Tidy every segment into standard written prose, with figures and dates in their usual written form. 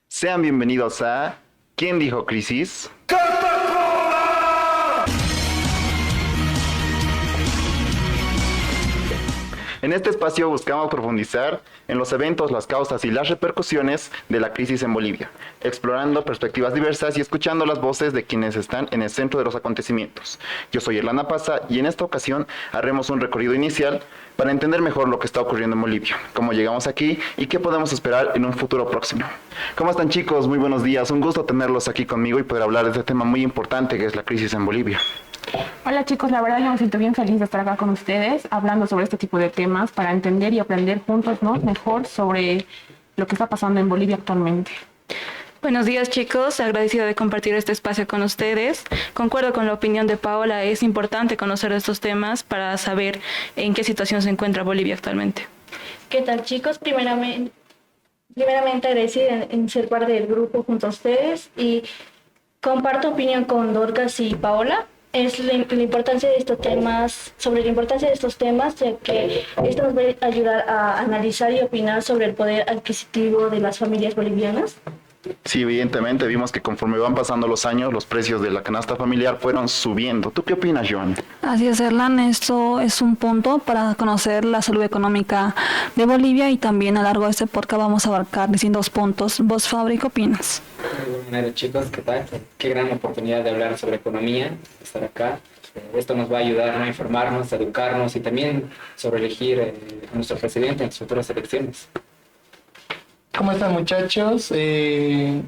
Sean bienvenidos a ¿Quién dijo crisis? En este espacio buscamos profundizar en los eventos, las causas y las repercusiones de la crisis en Bolivia, explorando perspectivas diversas y escuchando las voces de quienes están en el centro de los acontecimientos. Yo soy Erlana Paza y en esta ocasión haremos un recorrido inicial para entender mejor lo que está ocurriendo en Bolivia, cómo llegamos aquí y qué podemos esperar en un futuro próximo. ¿Cómo están, chicos? Muy buenos días. Un gusto tenerlos aquí conmigo y poder hablar de este tema muy importante que es la crisis en Bolivia. Hola chicos, la verdad yo me siento bien feliz de estar acá con ustedes hablando sobre este tipo de temas para entender y aprender juntos, ¿no?, mejor sobre lo que está pasando en Bolivia actualmente. Buenos días chicos, agradecida de compartir este espacio con ustedes. Concuerdo con la opinión de Paola, es importante conocer estos temas para saber en qué situación se encuentra Bolivia actualmente. ¿Qué tal chicos? Primeramente agradecida en ser parte del grupo junto a ustedes y comparto opinión con Dorcas y Paola. Es la importancia de estos temas, sobre la importancia de estos temas, ya que esto nos va a ayudar a analizar y opinar sobre el poder adquisitivo de las familias bolivianas. Sí, evidentemente vimos que conforme van pasando los años, los precios de la canasta familiar fueron subiendo. ¿Tú qué opinas, Joan? Así es, Erlan, esto es un punto para conocer la salud económica de Bolivia y también a lo largo de este podcast vamos a abarcar distintos puntos. ¿Vos, Fabri, qué opinas? Bueno, chicos, ¿qué tal? Qué gran oportunidad de hablar sobre economía, estar acá. Esto nos va a ayudar a informarnos, a educarnos y también sobre elegir a nuestro presidente en las futuras elecciones. ¿Cómo están, muchachos?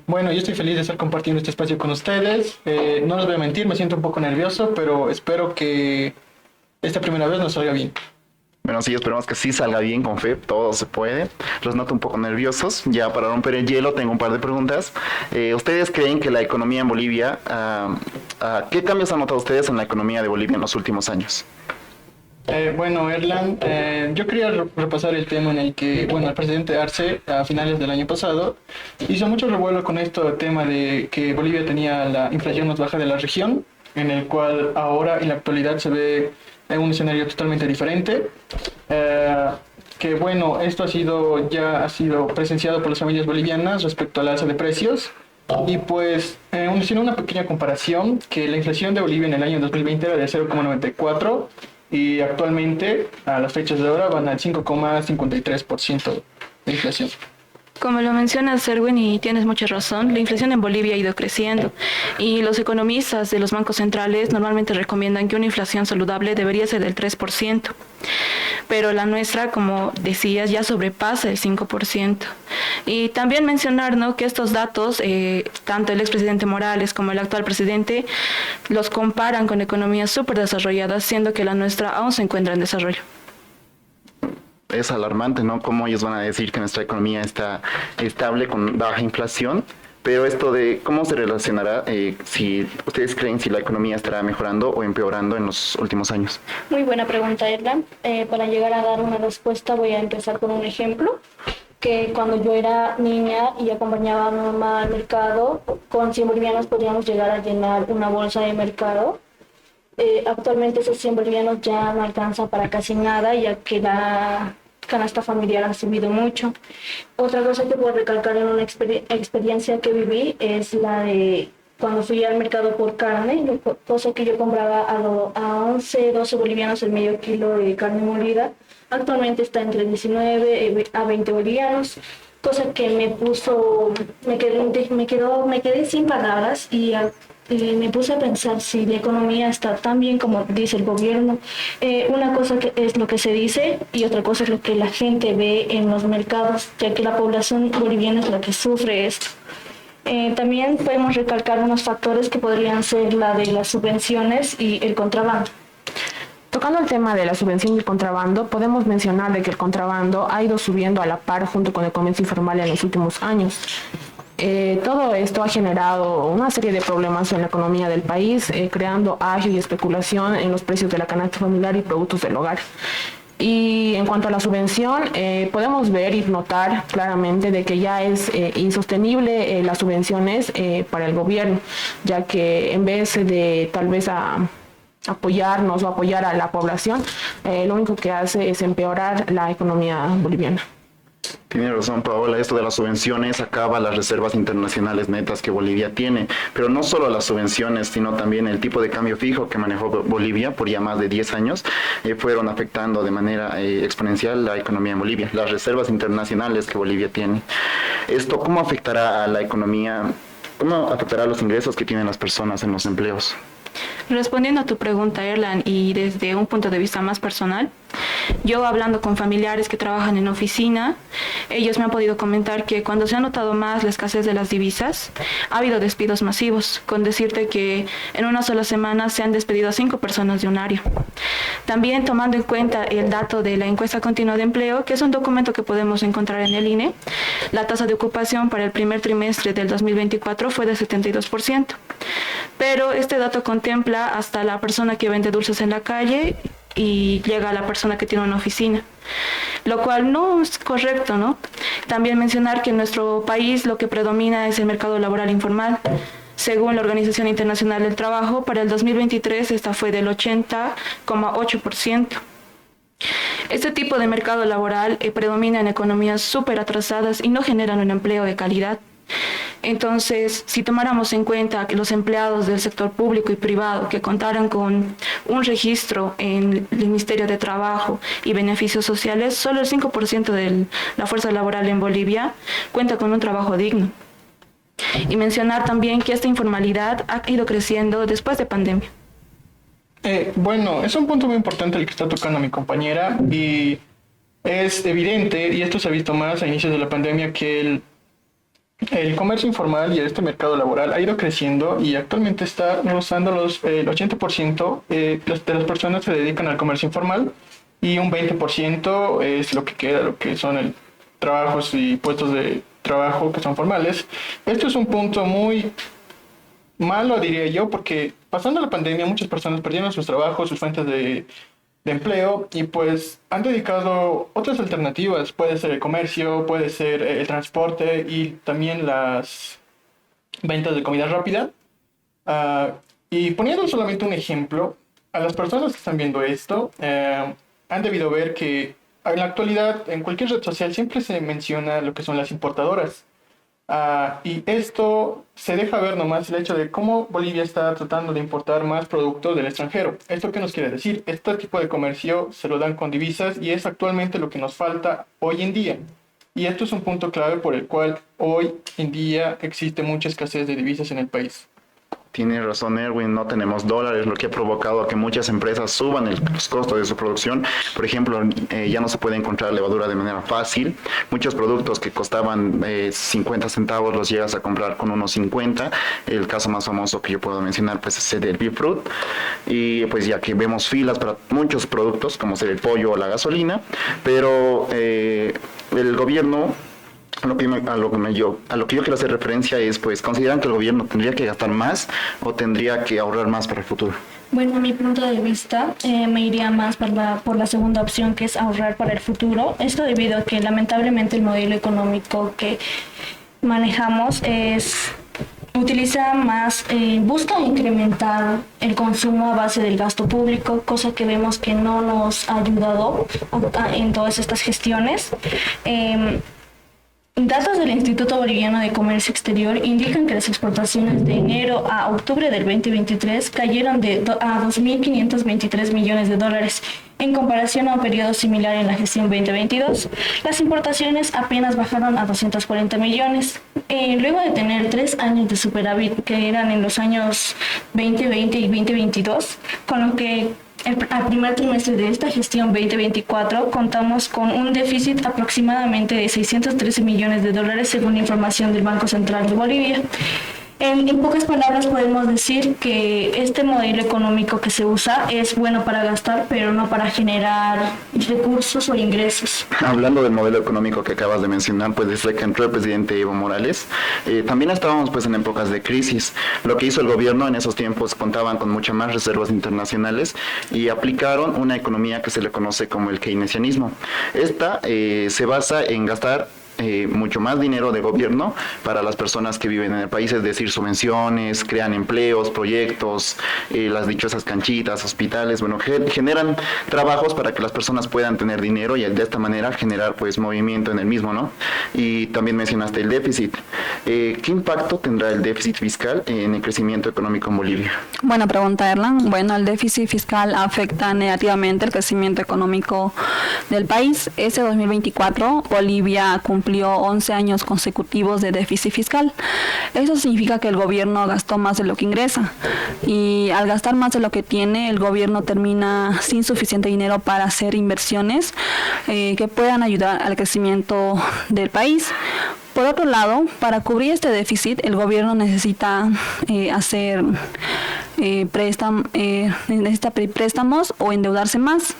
Bueno, yo estoy feliz de estar compartiendo este espacio con ustedes. No les voy a mentir, me siento un poco nervioso, pero espero que esta primera vez nos salga bien. Bueno, sí, esperemos que sí salga bien, con fe, todo se puede. Los noto un poco nerviosos. Ya para romper el hielo tengo un par de preguntas. ¿Ustedes creen que la economía en Bolivia, qué cambios han notado ustedes en la economía de Bolivia en los últimos años? Bueno, Erlan, yo quería repasar el tema en el que, bueno, el presidente Arce, a finales del año pasado, hizo mucho revuelo con este tema de que Bolivia tenía la inflación más baja de la región, en el cual ahora, en la actualidad, se ve en un escenario totalmente diferente. Que bueno, esto ya ha sido presenciado por las familias bolivianas respecto al alza de precios. Y pues, haciendo una pequeña comparación, que la inflación de Bolivia en el año 2020 era de 0,94 y actualmente, a las fechas de ahora, van al 5,53% de inflación. Como lo mencionas, Erwin, y tienes mucha razón, la inflación en Bolivia ha ido creciendo y los economistas de los bancos centrales normalmente recomiendan que una inflación saludable debería ser del 3%, pero la nuestra, como decías, ya sobrepasa el 5%. Y también mencionar, ¿no?, que estos datos, tanto el expresidente Morales como el actual presidente, los comparan con economías súper desarrolladas, siendo que la nuestra aún se encuentra en desarrollo. Es alarmante, ¿no? Cómo ellos van a decir que nuestra economía está estable con baja inflación, pero esto de cómo se relacionará, si ustedes creen si la economía estará mejorando o empeorando en los últimos años. Muy buena pregunta, Erlan. Para llegar a dar una respuesta voy a empezar con un ejemplo, que cuando yo era niña y acompañaba a mi mamá al mercado, con 100 bolivianos podíamos llegar a llenar una bolsa de mercado. Actualmente esos 100 bolivianos ya no alcanzan para casi nada, ya que la canasta familiar ha subido mucho. Otra cosa que puedo recalcar en una experiencia que viví es la de cuando fui al mercado por carne, cosa que yo compraba a 11, 12 bolivianos el medio kilo de carne molida. Actualmente está entre 19 a 20 bolivianos, cosa que me quedé sin palabras y me puse a pensar si la economía está tan bien como dice el gobierno. Una cosa que es lo que se dice y otra cosa es lo que la gente ve en los mercados, ya que la población boliviana es la que sufre esto. También podemos recalcar unos factores que podrían ser la de las subvenciones y el contrabando. Tocando el tema de la subvención y el contrabando, podemos mencionar de que el contrabando ha ido subiendo a la par junto con el comercio informal en los últimos años. Todo esto ha generado una serie de problemas en la economía del país, creando agio y especulación en los precios de la canasta familiar y productos del hogar. Y en cuanto a la subvención, podemos ver y notar claramente de que ya es insostenible las subvenciones para el gobierno, ya que en vez de tal vez apoyarnos o apoyar a la población, lo único que hace es empeorar la economía boliviana. Tiene razón, Paola, esto de las subvenciones acaba las reservas internacionales netas que Bolivia tiene, pero no solo las subvenciones, sino también el tipo de cambio fijo que manejó Bolivia por ya más de 10 años, fueron afectando de manera exponencial la economía en Bolivia, las reservas internacionales que Bolivia tiene. ¿Esto cómo afectará a la economía? ¿Cómo afectará a los ingresos que tienen las personas en los empleos? Respondiendo a tu pregunta, Erlan, y desde un punto de vista más personal, yo hablando con familiares que trabajan en oficina, ellos me han podido comentar que cuando se ha notado más la escasez de las divisas, ha habido despidos masivos, con decirte que en una sola semana se han despedido a 5 personas de un área. También tomando en cuenta el dato de la encuesta continua de empleo, que es un documento que podemos encontrar en el INE, la tasa de ocupación para el primer trimestre del 2024 fue de 72%. Pero este dato contempla hasta la persona que vende dulces en la calle y llega a la persona que tiene una oficina, lo cual no es correcto, ¿no? También mencionar que en nuestro país lo que predomina es el mercado laboral informal. Según la Organización Internacional del Trabajo, para el 2023 esta fue del 80,8%. Este tipo de mercado laboral predomina en economías súper atrasadas y no generan un empleo de calidad. Entonces, si tomáramos en cuenta que los empleados del sector público y privado que contaran con un registro en el Ministerio de Trabajo y Beneficios Sociales, solo el 5% de la fuerza laboral en Bolivia cuenta con un trabajo digno. Y mencionar también que esta informalidad ha ido creciendo después de pandemia. Bueno, es un punto muy importante el que está tocando mi compañera y es evidente, y esto se ha visto más a inicios de la pandemia, que el comercio informal y este mercado laboral ha ido creciendo y actualmente está rozando el 80% de las personas se dedican al comercio informal y un 20% es lo que queda, lo que son trabajos y puestos de trabajo que son formales. Esto es un punto muy malo, diría yo, porque pasando la pandemia muchas personas perdieron sus trabajos, sus fuentes de empleo y pues han dedicado otras alternativas, puede ser el comercio, puede ser el transporte y también las ventas de comida rápida. Y poniendo solamente un ejemplo, a las personas que están viendo esto han debido ver que en la actualidad en cualquier red social siempre se menciona lo que son las importadoras. Y esto se deja ver nomás el hecho de cómo Bolivia está tratando de importar más productos del extranjero. ¿Esto qué nos quiere decir? Este tipo de comercio se lo dan con divisas y es actualmente lo que nos falta hoy en día. Y esto es un punto clave por el cual hoy en día existe mucha escasez de divisas en el país. Tiene razón Erwin, no tenemos dólares, lo que ha provocado a que muchas empresas suban los costos de su producción. Por ejemplo, ya no se puede encontrar levadura de manera fácil. Muchos productos que costaban 50 centavos los llegas a comprar con unos 50. El caso más famoso que yo puedo mencionar pues es el del Beef Fruit. Y pues ya que vemos filas para muchos productos como ser el pollo o la gasolina, pero el gobierno... A lo que yo quiero hacer referencia es, pues, ¿consideran que el gobierno tendría que gastar más o tendría que ahorrar más para el futuro? Bueno, a mi punto de vista, me iría más por la segunda opción, que es ahorrar para el futuro. Esto debido a que lamentablemente el modelo económico que manejamos utiliza más, busca incrementar el consumo a base del gasto público, cosa que vemos que no nos ha ayudado en todas estas gestiones. Datos del Instituto Boliviano de Comercio Exterior indican que las exportaciones de enero a octubre del 2023 cayeron a 2.523 millones de dólares. En comparación a un periodo similar en la gestión 2022, las importaciones apenas bajaron a 240 millones. Luego de tener 3 años de superávit, que eran en los años 2020 y 2022, con lo que al primer trimestre de esta gestión 2024 contamos con un déficit aproximadamente de 613 millones de dólares según información del Banco Central de Bolivia. En pocas palabras podemos decir que este modelo económico que se usa es bueno para gastar, pero no para generar recursos o ingresos. Hablando del modelo económico que acabas de mencionar, pues desde que entró el presidente Evo Morales, también estábamos pues en épocas de crisis. Lo que hizo el gobierno en esos tiempos contaban con muchas más reservas internacionales y aplicaron una economía que se le conoce como el keynesianismo. Esta se basa en gastar mucho más dinero de gobierno para las personas que viven en el país, es decir, subvenciones, crean empleos, proyectos, las dichosas canchitas, hospitales, bueno, generan trabajos para que las personas puedan tener dinero y de esta manera generar pues movimiento en el mismo, ¿no? Y también mencionaste el déficit. ¿Qué impacto tendrá el déficit fiscal en el crecimiento económico en Bolivia? Buena pregunta, Erlan. Bueno, el déficit fiscal afecta negativamente el crecimiento económico del país. Este 2024, Bolivia cumplió 11 años consecutivos de déficit fiscal. Eso significa que el gobierno gastó más de lo que ingresa. Y al gastar más de lo que tiene, el gobierno termina sin suficiente dinero para hacer inversiones que puedan ayudar al crecimiento del país. Por otro lado, para cubrir este déficit, el gobierno necesita hacer préstamos o endeudarse más.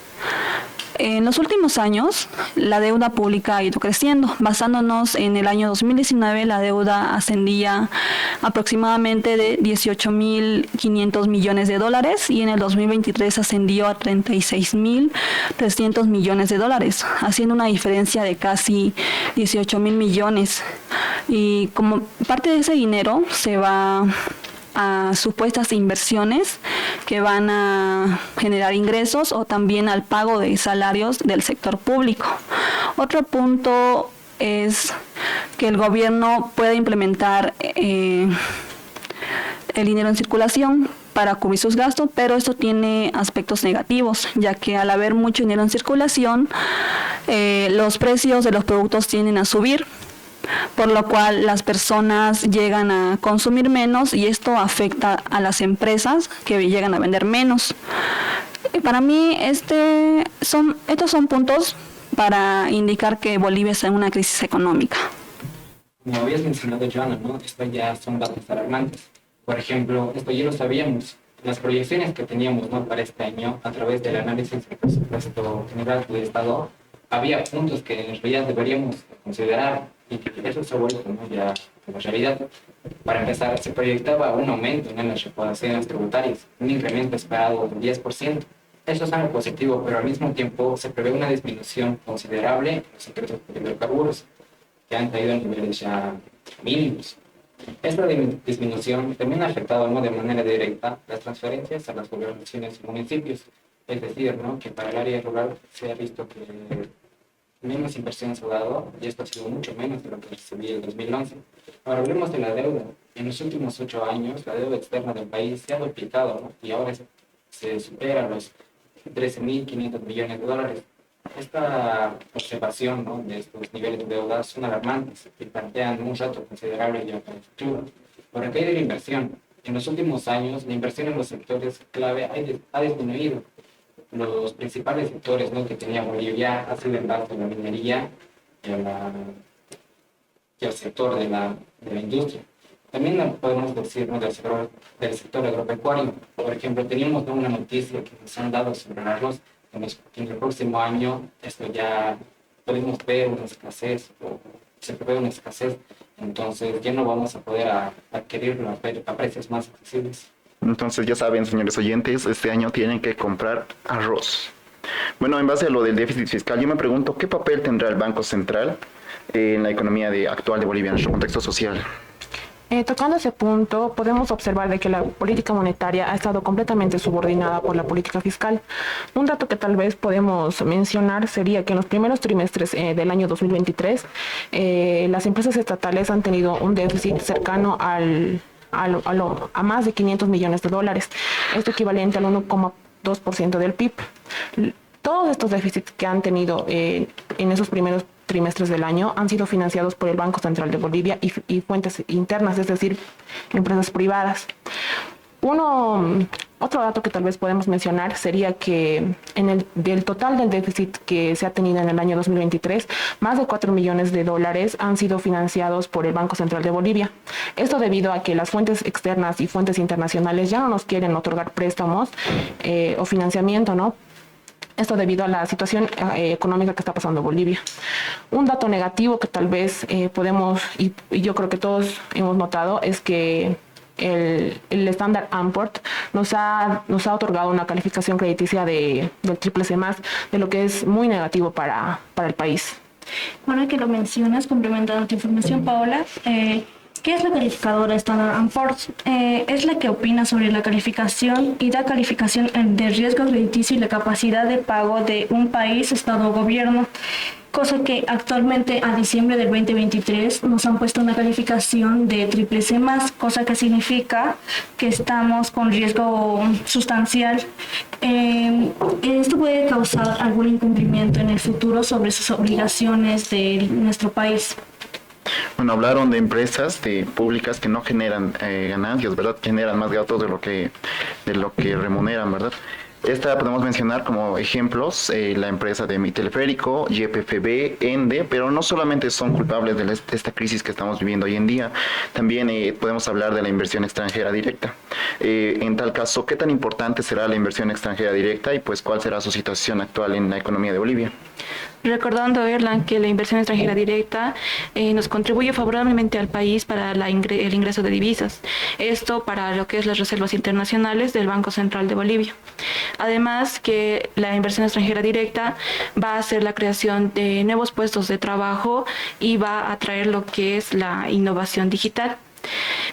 En los últimos años, la deuda pública ha ido creciendo. Basándonos en el año 2019, la deuda ascendía aproximadamente de 18.500 millones de dólares y en el 2023 ascendió a 36.300 millones de dólares, haciendo una diferencia de casi 18.000 millones. Y como parte de ese dinero se va a supuestas inversiones que van a generar ingresos o también al pago de salarios del sector público. Otro punto es que el gobierno puede implementar el dinero en circulación para cubrir sus gastos, pero esto tiene aspectos negativos, ya que al haber mucho dinero en circulación, los precios de los productos tienden a subir, por lo cual las personas llegan a consumir menos y esto afecta a las empresas que llegan a vender menos. Para mí estos son puntos para indicar que Bolivia está en una crisis económica. Como habías mencionado, Joana, ¿no? Estos ya son datos alarmantes. Por ejemplo, esto ya lo sabíamos. Las proyecciones que teníamos, ¿no?, para este año, a través del análisis del presupuesto general del Estado, había puntos que en realidad deberíamos considerar y que eso se ha vuelto, ¿no?, ya como realidad. Para empezar, se proyectaba un aumento en las recaudaciones tributarias, un incremento esperado del 10%. Eso es algo positivo, pero al mismo tiempo se prevé una disminución considerable en los ingresos de hidrocarburos, que han caído a niveles ya mínimos. Esta disminución también ha afectado, ¿no?, de manera directa las transferencias a las gobernaciones y municipios. Es decir, ¿no?, que para el área rural se ha visto que menos inversión se ha dado y esto ha sido mucho menos de lo que recibía en 2011. Ahora hablemos de la deuda. En los últimos 8 años, la deuda externa del país se ha duplicado, ¿no?, y ahora se supera los 13.500 millones de dólares. Esta observación, ¿no?, de estos niveles de deuda son alarmantes y plantean un reto considerable ya para el futuro. Por la caída de la inversión, en los últimos años, la inversión en los sectores clave ha disminuido. Los principales sectores, ¿no?, que tenía Bolivia ha sido en base a la minería y al sector de la industria. También podemos decir, ¿no?, del sector agropecuario. Por ejemplo, teníamos, ¿no?, una noticia que nos han dado sobre el arroz. En el próximo año esto ya podemos ver una escasez o se prevé una escasez, entonces ya no vamos a poder adquirirlo a precios más accesibles. Entonces ya saben, señores oyentes, este año tienen que comprar arroz. Bueno, en base a lo del déficit fiscal, yo me pregunto qué papel tendrá el Banco Central en la economía actual de Bolivia, en nuestro contexto social. Tocando ese punto, podemos observar de que la política monetaria ha estado completamente subordinada por la política fiscal. Un dato que tal vez podemos mencionar sería que en los primeros trimestres del año 2023, las empresas estatales han tenido un déficit cercano a más de 500 millones de dólares, esto equivalente al 1,2% del PIB. Todos estos déficits que han tenido en esos primeros trimestres del año han sido financiados por el Banco Central de Bolivia y fuentes internas, es decir, empresas privadas. Otro dato que tal vez podemos mencionar sería que del total del déficit que se ha tenido en el año 2023, más de 4 millones de dólares han sido financiados por el Banco Central de Bolivia. Esto debido a que las fuentes externas y fuentes internacionales ya no nos quieren otorgar préstamos o financiamiento, ¿no? Esto debido a la situación económica que está pasando Bolivia. Un dato negativo que tal vez podemos, y yo creo que todos hemos notado, es que el Standard & Poor's nos ha otorgado una calificación crediticia del CCC+, de lo que es muy negativo para el país. Ahora que lo mencionas, complementando tu información, Paola, ¿qué es la calificadora Standard & Poor's? Es la que opina sobre la calificación y da calificación de riesgo crediticio y la capacidad de pago de un país, estado o gobierno, cosa que actualmente a diciembre del 2023 nos han puesto una calificación de CCC+, cosa que significa que estamos con riesgo sustancial. Esto puede causar algún incumplimiento en el futuro sobre sus obligaciones de nuestro país. Bueno, hablaron de empresas públicas que no generan ganancias, ¿verdad? Generan más gastos de lo que remuneran, ¿verdad? Esta podemos mencionar como ejemplos la empresa de Mi Teleférico, YPFB, ENDE, pero no solamente son culpables de esta crisis que estamos viviendo hoy en día, también podemos hablar de la inversión extranjera directa. En tal caso, ¿qué tan importante será la inversión extranjera directa y pues cuál será su situación actual en la economía de Bolivia? Recordando, Erlan, que la inversión extranjera directa nos contribuye favorablemente al país para el ingreso de divisas. Esto para lo que es las reservas internacionales del Banco Central de Bolivia. Además, que la inversión extranjera directa va a hacer la creación de nuevos puestos de trabajo y va a traer lo que es la innovación digital.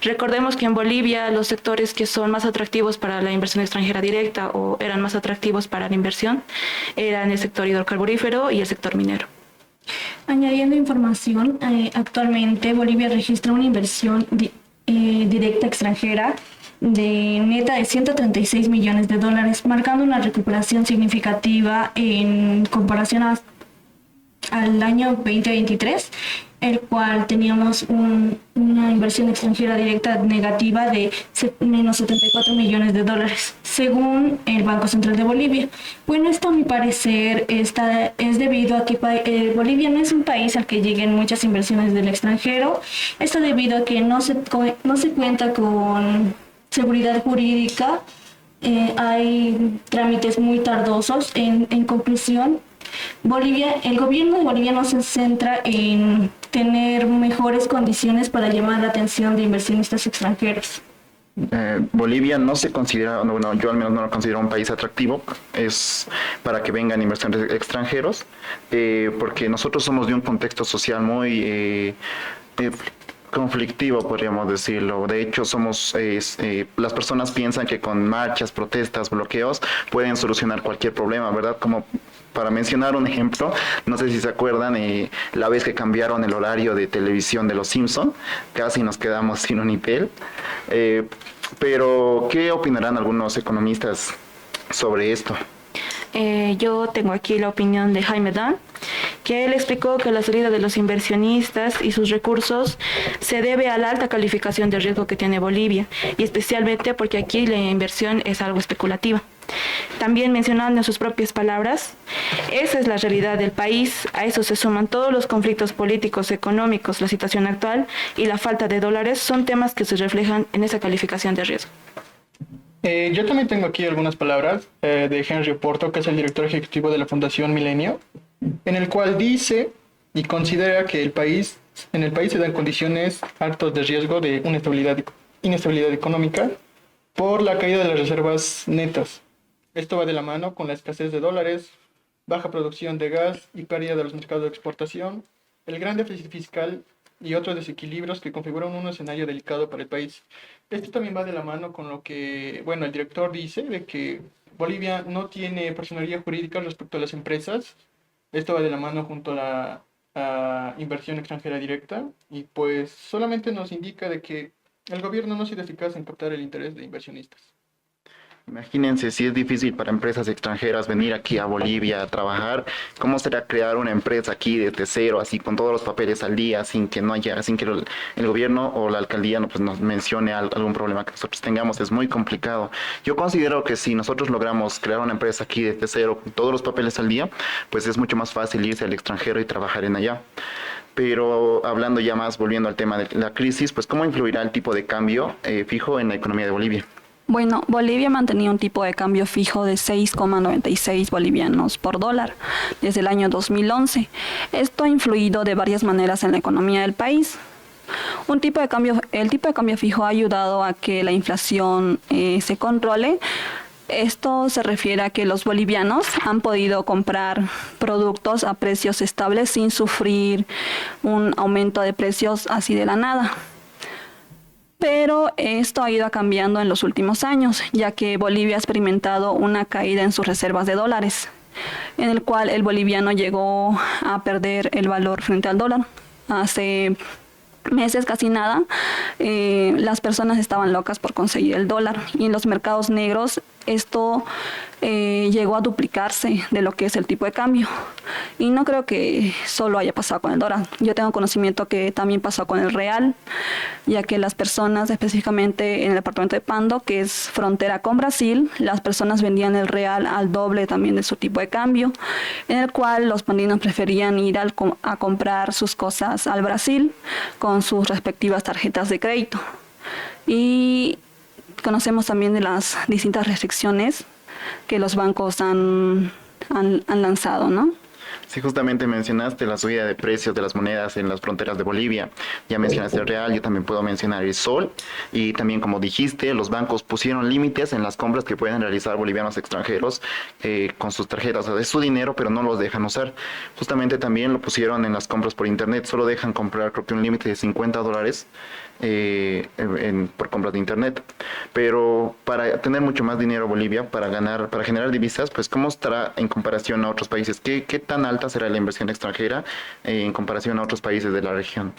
Recordemos que en Bolivia los sectores que son más atractivos para la inversión extranjera directa o eran más atractivos para la inversión eran el sector hidrocarburífero y el sector minero. Añadiendo información, actualmente Bolivia registra una inversión directa extranjera de neta de 136 millones de dólares, marcando una recuperación significativa en comparación al año 2023, el cual teníamos una inversión extranjera directa negativa de menos 74 millones de dólares, según el Banco Central de Bolivia. Bueno, esto a mi parecer es debido a que Bolivia no es un país al que lleguen muchas inversiones del extranjero. Esto debido a que no se cuenta con seguridad jurídica, hay trámites muy tardosos. En conclusión, el gobierno de Bolivia no se centra en tener mejores condiciones para llamar la atención de inversionistas extranjeros. Bolivia no se considera, bueno, yo al menos no lo considero un país atractivo, es para que vengan inversores extranjeros, porque nosotros somos de un contexto social muy conflictivo, podríamos decirlo. De hecho, las personas piensan que con marchas, protestas, bloqueos pueden solucionar cualquier problema, ¿verdad? Como para mencionar un ejemplo, no sé si se acuerdan, la vez que cambiaron el horario de televisión de Los Simpson, casi nos quedamos sin Unitel. Pero, ¿qué opinarán algunos economistas sobre esto? Yo tengo aquí la opinión de Jaime Dan, que él explicó que la salida de los inversionistas y sus recursos se debe a la alta calificación de riesgo que tiene Bolivia, y especialmente porque aquí la inversión es algo especulativa. También mencionando en sus propias palabras, esa es la realidad del país, a eso se suman todos los conflictos políticos, económicos, la situación actual y la falta de dólares son temas que se reflejan en esa calificación de riesgo. Yo también tengo aquí algunas palabras de Henry Oporto, que es el director ejecutivo de la Fundación Milenio, en el cual dice y considera que en el país se dan condiciones altas de riesgo de una inestabilidad económica por la caída de las reservas netas. Esto va de la mano con la escasez de dólares, baja producción de gas y pérdida de los mercados de exportación, el gran déficit fiscal y otros desequilibrios que configuran un escenario delicado para el país. Esto también va de la mano con lo que, el director dice de que Bolivia no tiene personería jurídica respecto a las empresas. Esto va de la mano junto a la inversión extranjera directa y pues solamente nos indica de que el gobierno no ha sido eficaz en captar el interés de inversionistas. Imagínense si es difícil para empresas extranjeras venir aquí a Bolivia a trabajar, ¿cómo será crear una empresa aquí desde cero, así con todos los papeles al día, sin que el gobierno o la alcaldía nos mencione algún problema que nosotros tengamos? Es muy complicado. Yo considero que si nosotros logramos crear una empresa aquí desde cero, con todos los papeles al día, pues es mucho más fácil irse al extranjero y trabajar en allá. Pero hablando ya más, volviendo al tema de la crisis, pues ¿cómo influirá el tipo de cambio fijo en la economía de Bolivia? Bueno, Bolivia mantenía un tipo de cambio fijo de 6,96 bolivianos por dólar desde el año 2011. Esto ha influido de varias maneras en la economía del país. El tipo de cambio fijo ha ayudado a que la inflación se controle, Esto se refiere a que los bolivianos han podido comprar productos a precios estables sin sufrir un aumento de precios así de la nada. Pero esto ha ido cambiando en los últimos años, ya que Bolivia ha experimentado una caída en sus reservas de dólares, en el cual el boliviano llegó a perder el valor frente al dólar. Hace meses, casi nada, las personas estaban locas por conseguir el dólar, y en los mercados negros esto llegó a duplicarse de lo que es el tipo de cambio. Y no creo que solo haya pasado con el dólar. Yo tengo conocimiento que también pasó con el real, ya que las personas, específicamente en el departamento de Pando, que es frontera con Brasil, las personas vendían el real al doble también de su tipo de cambio, en el cual los pandinos preferían ir a comprar sus cosas al Brasil con sus respectivas tarjetas de crédito. Y conocemos también de las distintas restricciones que los bancos han lanzado, ¿no? Sí, justamente mencionaste la subida de precios de las monedas en las fronteras de Bolivia. Ya mencionaste el real, yo también puedo mencionar el sol. Y también, como dijiste, los bancos pusieron límites en las compras que pueden realizar bolivianos extranjeros con sus tarjetas. O sea, es su dinero, pero no los dejan usar. Justamente también lo pusieron en las compras por internet. Solo dejan comprar, creo que un límite de $50 por compras de internet. Pero para tener mucho más dinero Bolivia, para generar divisas, pues ¿cómo estará en comparación a otros países? ¿Qué tan alta será la inversión extranjera en comparación a otros países de la región?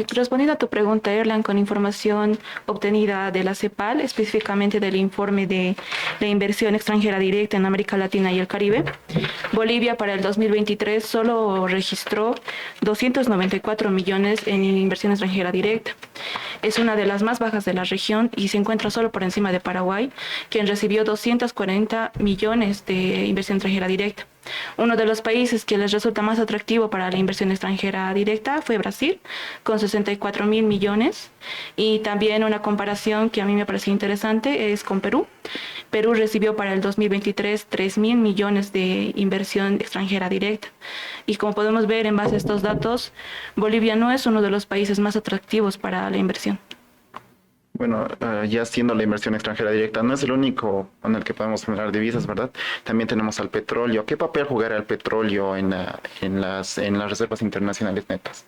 Respondiendo a tu pregunta, Erlan, con información obtenida de la CEPAL, específicamente del informe de la inversión extranjera directa en América Latina y el Caribe, Bolivia para el 2023 solo registró 294 millones en inversión extranjera directa. Es una de las más bajas de la región y se encuentra solo por encima de Paraguay, quien recibió 240 millones de inversión extranjera directa. Uno de los países que les resulta más atractivo para la inversión extranjera directa fue Brasil, con 64.000 millones. Y también una comparación que a mí me pareció interesante es con Perú. Perú recibió para el 2023 3.000 millones de inversión extranjera directa. Y como podemos ver en base a estos datos, Bolivia no es uno de los países más atractivos para la inversión. Bueno, ya siendo la inversión extranjera directa, no es el único en el que podemos generar divisas, ¿verdad? También tenemos al petróleo. ¿Qué papel jugará el petróleo en las reservas internacionales netas?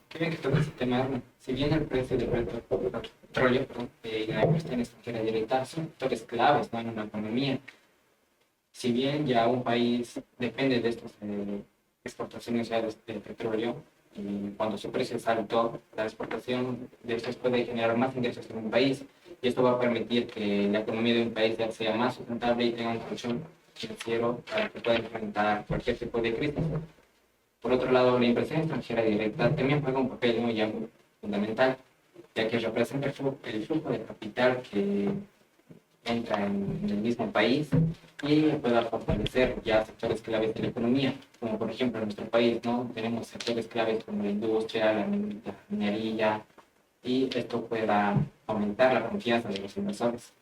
Qué bien que toques ese tema, Arno. Si bien el precio del petróleo y la inversión extranjera directa son factores claves, ¿no?, en una economía. Si bien ya un país depende de estas exportaciones ya de petróleo, y cuando su precio es alto, la exportación de estos puede generar más ingresos en un país, y esto va a permitir que la economía de un país ya sea más sustentable y tenga un colchón financiero para que pueda enfrentar cualquier tipo de crisis. Por otro lado, la inversión extranjera directa también juega un papel muy fundamental, ya que representa el flujo de capital que entra en el mismo país y pueda fortalecer ya sectores claves de la economía, como por ejemplo en nuestro país, ¿no? Tenemos sectores claves como la industria, la minería, y esto pueda aumentar la confianza de los inversores.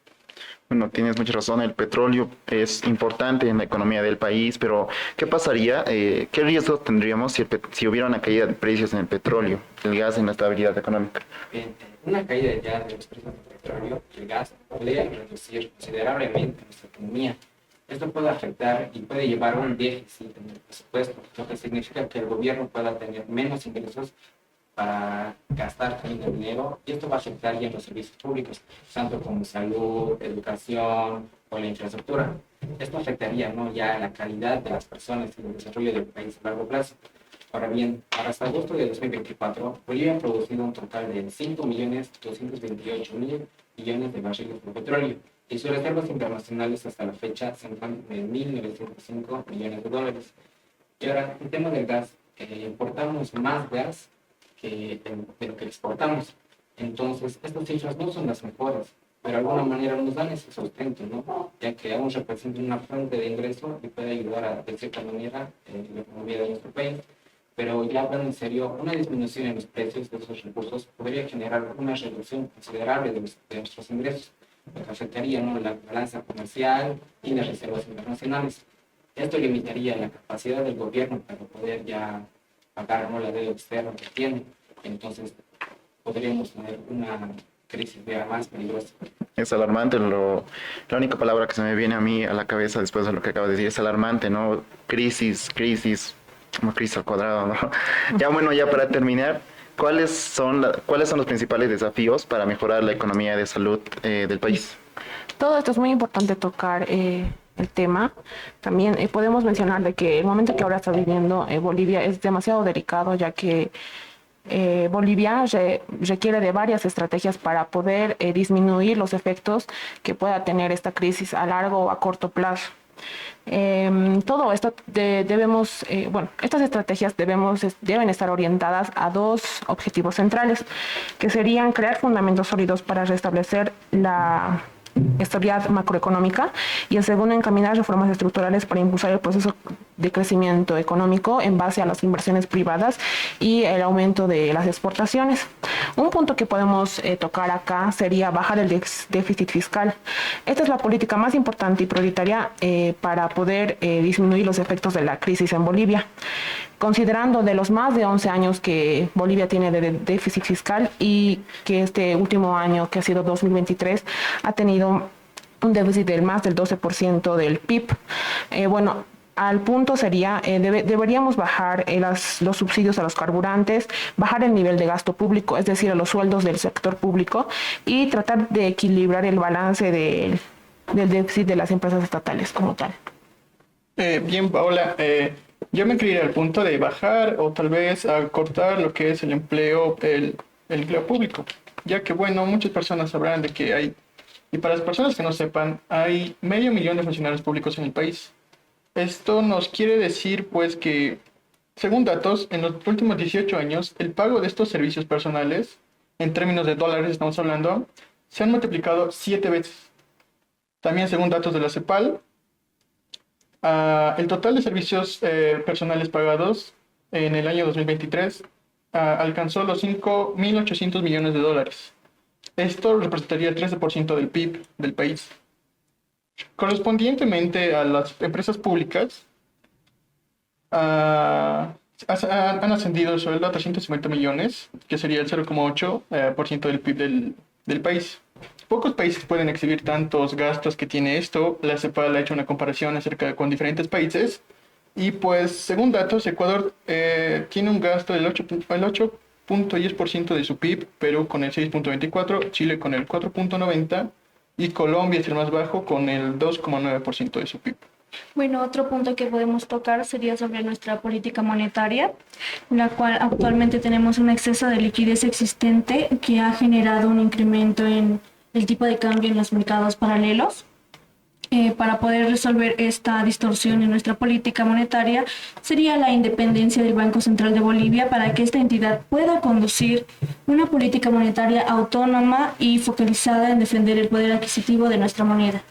Bueno, tienes mucha razón, el petróleo es importante en la economía del país, pero ¿qué pasaría? ¿Qué riesgos tendríamos si hubiera una caída de precios en el petróleo, el gas, en la estabilidad económica? Bien, una caída ya de los precios del petróleo y el gas podría reducir considerablemente nuestra economía. Esto puede afectar y puede llevar a un déficit en el presupuesto, lo que significa que el gobierno pueda tener menos ingresos para gastar también el dinero, y esto va a afectar ya en los servicios públicos, tanto como salud, educación o la infraestructura. Esto afectaría, ¿no?, ya la calidad de las personas y el desarrollo del país a largo plazo. Ahora bien, hasta agosto de 2024, Bolivia ha producido un total de 5.228.000 millones de barriles de petróleo, y sus reservas internacionales hasta la fecha se encuentran en 1.905 millones de dólares. Y ahora, el tema del gas, importamos más gas de lo que exportamos. Entonces, estas cifras no son las mejores, pero de alguna manera nos dan ese sustento, ¿no?, ya que aún representan una fuente de ingreso y puede ayudar de cierta manera la economía de nuestro país. Pero ya hablando en serio, una disminución en los precios de esos recursos podría generar una reducción considerable de nuestros ingresos, lo que afectaría, ¿no?, la balanza comercial y las reservas internacionales. Esto limitaría la capacidad del gobierno para poder ya pagar, ¿no?, la deuda externa que tiene. Entonces, podríamos tener una crisis vea más peligrosa. Es alarmante, la única palabra que se me viene a mí a la cabeza después de lo que acabo de decir es alarmante, ¿no? Crisis, como crisis al cuadrado, ¿no? Ya bueno, ya para terminar, ¿cuáles son los principales desafíos para mejorar la economía de salud del país? Todo esto es muy importante tocar el tema. También podemos mencionar de que el momento que ahora está viviendo Bolivia es demasiado delicado, ya que Bolivia requiere de varias estrategias para poder disminuir los efectos que pueda tener esta crisis a largo o a corto plazo. Todo esto estas estrategias deben estar orientadas a dos objetivos centrales, que serían crear fundamentos sólidos para restablecer la estabilidad macroeconómica, y el segundo, encaminar reformas estructurales para impulsar el proceso de crecimiento económico en base a las inversiones privadas y el aumento de las exportaciones. Un punto que podemos tocar acá sería bajar el déficit fiscal. Esta es la política más importante y prioritaria para poder disminuir los efectos de la crisis en Bolivia, considerando de los más de 11 años que Bolivia tiene de déficit fiscal, y que este último año, que ha sido 2023, ha tenido un déficit del más del 12% del PIB. Al punto sería, deberíamos bajar los subsidios a los carburantes, bajar el nivel de gasto público, es decir, a los sueldos del sector público, y tratar de equilibrar el balance del déficit de las empresas estatales como tal. Bien, Paola, yo me quería ir al punto de bajar o tal vez acortar lo que es el empleo público, ya que, bueno, muchas personas sabrán de que hay, y para las personas que no sepan, hay 500.000 de funcionarios públicos en el país. Esto nos quiere decir, pues, que, según datos, en los últimos 18 años, el pago de estos servicios personales, en términos de dólares estamos hablando, se han multiplicado 7 veces. También, según datos de la CEPAL, el total de servicios personales pagados en el año 2023 alcanzó los 5.800 millones de dólares. Esto representaría el 13% del PIB del país. Correspondientemente a las empresas públicas, han ascendido el sueldo a 350 millones, que sería el 0,8% del PIB del país. Pocos países pueden exhibir tantos gastos que tiene esto. La CEPAL ha hecho una comparación con diferentes países. Y pues, según datos, Ecuador tiene un gasto del 8.10% de su PIB, Perú con el 6.24%, Chile con el 4.90%, y Colombia es el más bajo con el 2,9% de su PIB. Bueno, otro punto que podemos tocar sería sobre nuestra política monetaria, la cual actualmente tenemos un exceso de liquidez existente que ha generado un incremento en el tipo de cambio en los mercados paralelos. Para poder resolver esta distorsión en nuestra política monetaria sería la independencia del Banco Central de Bolivia, para que esta entidad pueda conducir una política monetaria autónoma y focalizada en defender el poder adquisitivo de nuestra moneda.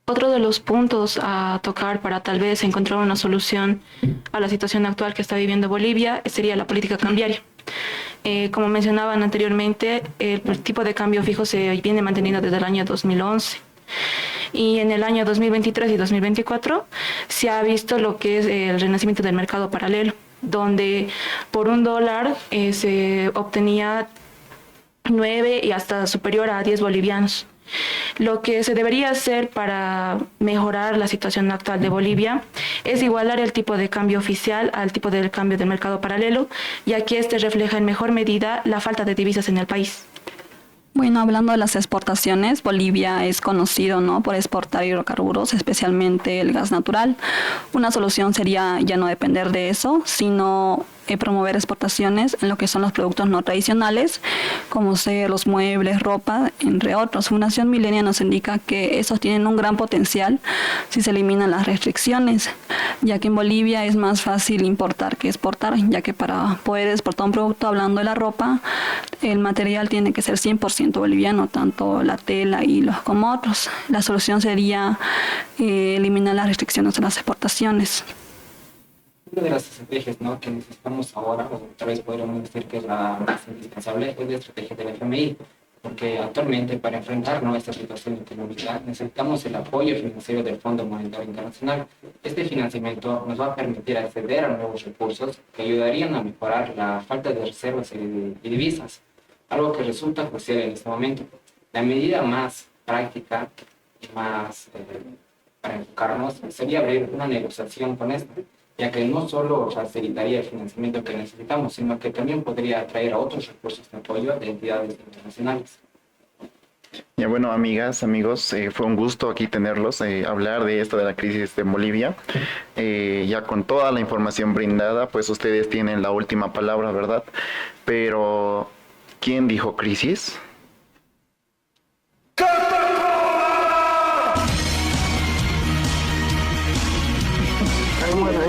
Otro de los puntos a tocar para tal vez encontrar una solución a la situación actual que está viviendo Bolivia sería la política cambiaria. Como mencionaban anteriormente, el tipo de cambio fijo se viene manteniendo desde el año 2011. Y en el año 2023 y 2024 se ha visto lo que es el renacimiento del mercado paralelo, donde por $1 se obtenía 9 y hasta superior a 10 bolivianos. Lo que se debería hacer para mejorar la situación actual de Bolivia es igualar el tipo de cambio oficial al tipo de cambio del mercado paralelo, ya que este refleja en mejor medida la falta de divisas en el país. Bueno, hablando de las exportaciones, Bolivia es conocido, ¿no?, por exportar hidrocarburos, especialmente el gas natural. Una solución sería ya no depender de eso, sino promover exportaciones en lo que son los productos no tradicionales, como ser los muebles, ropa, entre otros. Fundación Millennium nos indica que esos tienen un gran potencial si se eliminan las restricciones, ya que en Bolivia es más fácil importar que exportar, ya que para poder exportar un producto, hablando de la ropa, el material tiene que ser 100% boliviano, tanto la tela, hilos como otros. La solución sería eliminar las restricciones a las exportaciones. Una de las estrategias, ¿no?, que necesitamos ahora, o tal vez podríamos decir que es la más indispensable, es la estrategia del FMI, porque actualmente para enfrentar, ¿no?, esta situación económica necesitamos el apoyo financiero del Fondo Monetario Internacional. Este financiamiento nos va a permitir acceder a nuevos recursos que ayudarían a mejorar la falta de reservas y divisas. algo que resulta crucial en este momento. La medida más práctica, más para enfocarnos, sería abrir una negociación con esto, ya que no solo facilitaría el financiamiento que necesitamos, sino que también podría atraer a otros recursos de apoyo de entidades internacionales. Ya bueno, amigas, amigos, fue un gusto aquí tenerlos, hablar de esto de la crisis en Bolivia. Ya con toda la información brindada, pues ustedes tienen la última palabra, ¿verdad? Pero, ¿quién dijo crisis? Ay, muero.